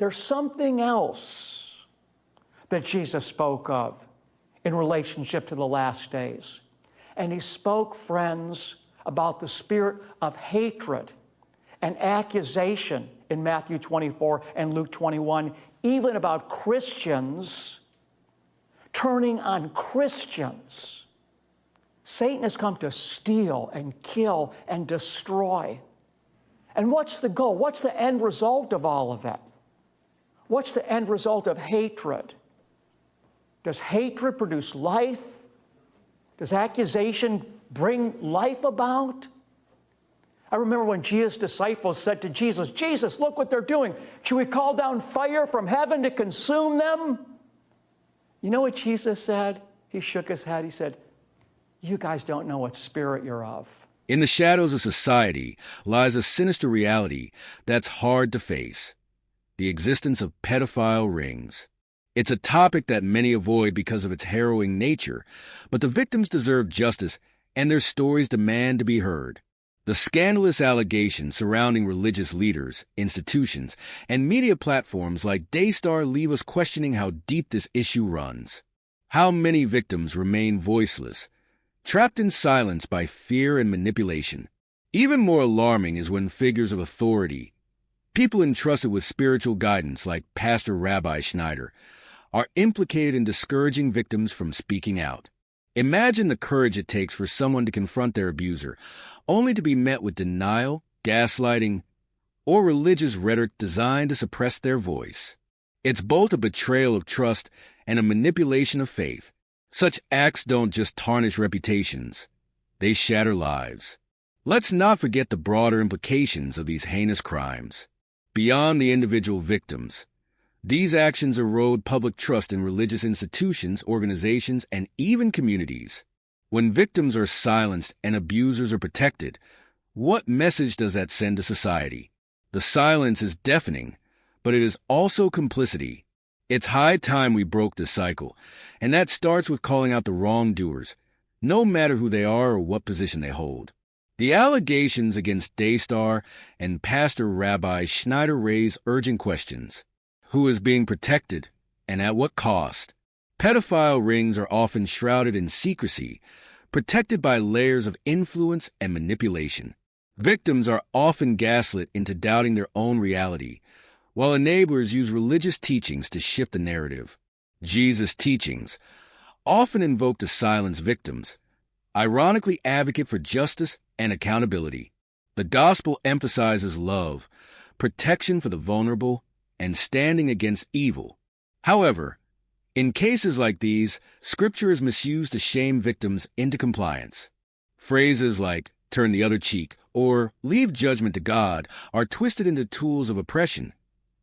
there's something else that Jesus spoke of in relationship to the last days. And he spoke, friends, about the spirit of hatred and accusation in Matthew 24 and Luke 21, even about Christians turning on Christians. Satan has come to steal and kill and destroy. And what's the goal? What's the end result of all of that? What's the end result of hatred? Does hatred produce life? Does accusation bring life about? I remember when Jesus' disciples said to Jesus, Jesus, look what they're doing. Should we call down fire from heaven to consume them? You know what Jesus said? He shook his head. He said, you guys don't know what spirit you're of. In the shadows of society lies a sinister reality that's hard to face: the existence of pedophile rings. It's a topic that many avoid because of its harrowing nature, but the victims deserve justice and their stories demand to be heard. The scandalous allegations surrounding religious leaders, institutions, and media platforms like Daystar leave us questioning how deep this issue runs. How many victims remain voiceless, trapped in silence by fear and manipulation? Even more alarming is when figures of authority, people entrusted with spiritual guidance like Pastor Rabbi Schneider, are implicated in discouraging victims from speaking out. Imagine the courage it takes for someone to confront their abuser, only to be met with denial, gaslighting, or religious rhetoric designed to suppress their voice. It's both a betrayal of trust and a manipulation of faith. Such acts don't just tarnish reputations, they shatter lives. Let's not forget the broader implications of these heinous crimes. Beyond the individual victims, these actions erode public trust in religious institutions, organizations, and even communities. When victims are silenced and abusers are protected, what message does that send to society? The silence is deafening, but it is also complicity. It's high time we broke this cycle, and that starts with calling out the wrongdoers, no matter who they are or what position they hold. The allegations against Daystar and Pastor Rabbi Schneider raise urgent questions. Who is being protected, and at what cost? Pedophile rings are often shrouded in secrecy, protected by layers of influence and manipulation. Victims are often gaslit into doubting their own reality, while enablers use religious teachings to shift the narrative. Jesus' teachings, often invoked to silence victims, ironically advocate for justice and accountability. The gospel emphasizes love, protection for the vulnerable, and standing against evil. However, in cases like these, Scripture is misused to shame victims into compliance. Phrases like, turn the other cheek, or leave judgment to God are twisted into tools of oppression,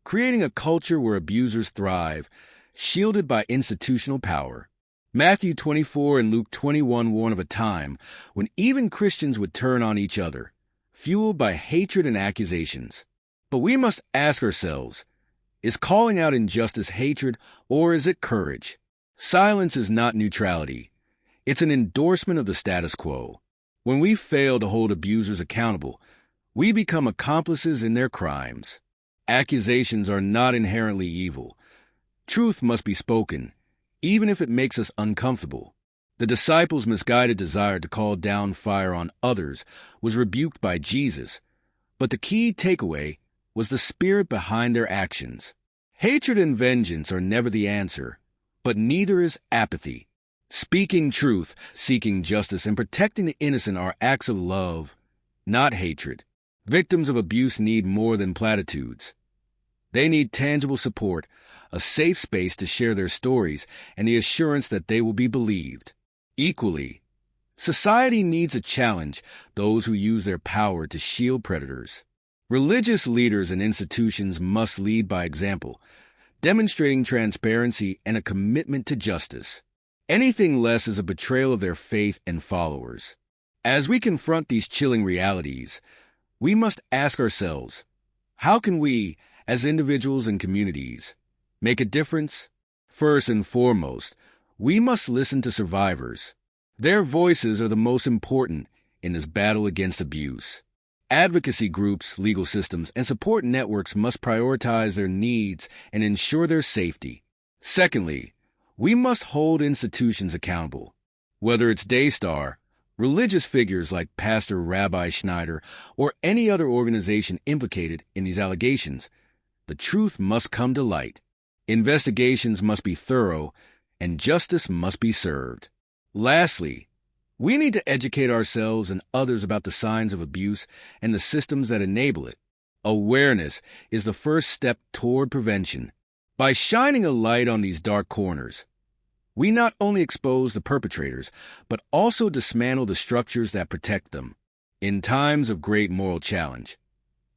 creating a culture where abusers thrive, shielded by institutional power. Matthew 24 and Luke 21 warn of a time when even Christians would turn on each other, fueled by hatred and accusations. But we must ask ourselves, is calling out injustice hatred, or is it courage? Silence is not neutrality. It's an endorsement of the status quo. When we fail to hold abusers accountable, we become accomplices in their crimes. Accusations are not inherently evil. Truth must be spoken, even if it makes us uncomfortable. The disciples' misguided desire to call down fire on others was rebuked by Jesus, but the key takeaway was the spirit behind their actions. Hatred and vengeance are never the answer, but neither is apathy. Speaking truth, seeking justice, and protecting the innocent are acts of love, not hatred. Victims of abuse need more than platitudes. They need tangible support, a safe space to share their stories, and the assurance that they will be believed. Equally, society needs to challenge those who use their power to shield predators. Religious leaders and institutions must lead by example, demonstrating transparency and a commitment to justice. Anything less is a betrayal of their faith and followers. As we confront these chilling realities, we must ask ourselves, how can we, as individuals and communities, make a difference? First and foremost, we must listen to survivors. Their voices are the most important in this battle against abuse. Advocacy groups, legal systems, and support networks must prioritize their needs and ensure their safety. Secondly, we must hold institutions accountable. Whether it's Daystar, religious figures like Pastor Rabbi Schneider, or any other organization implicated in these allegations, the truth must come to light. Investigations must be thorough, and justice must be served. Lastly, we need to educate ourselves and others about the signs of abuse and the systems that enable it. Awareness is the first step toward prevention. By shining a light on these dark corners, we not only expose the perpetrators, but also dismantle the structures that protect them. In times of great moral challenge,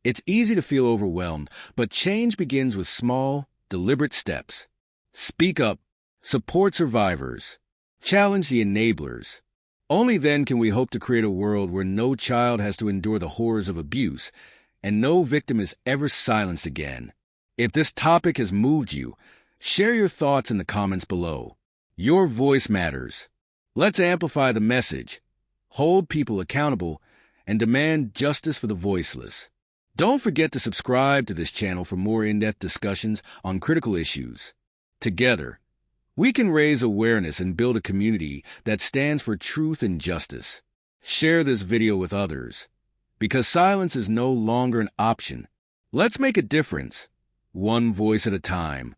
it's easy to feel overwhelmed, but change begins with small, deliberate steps. Speak up, support survivors, challenge the enablers. Only then can we hope to create a world where no child has to endure the horrors of abuse and no victim is ever silenced again. If this topic has moved you, share your thoughts in the comments below. Your voice matters. Let's amplify the message, hold people accountable, and demand justice for the voiceless. Don't forget to subscribe to this channel for more in-depth discussions on critical issues. Together, we can raise awareness and build a community that stands for truth and justice. Share this video with others, because silence is no longer an option. Let's make a difference, one voice at a time.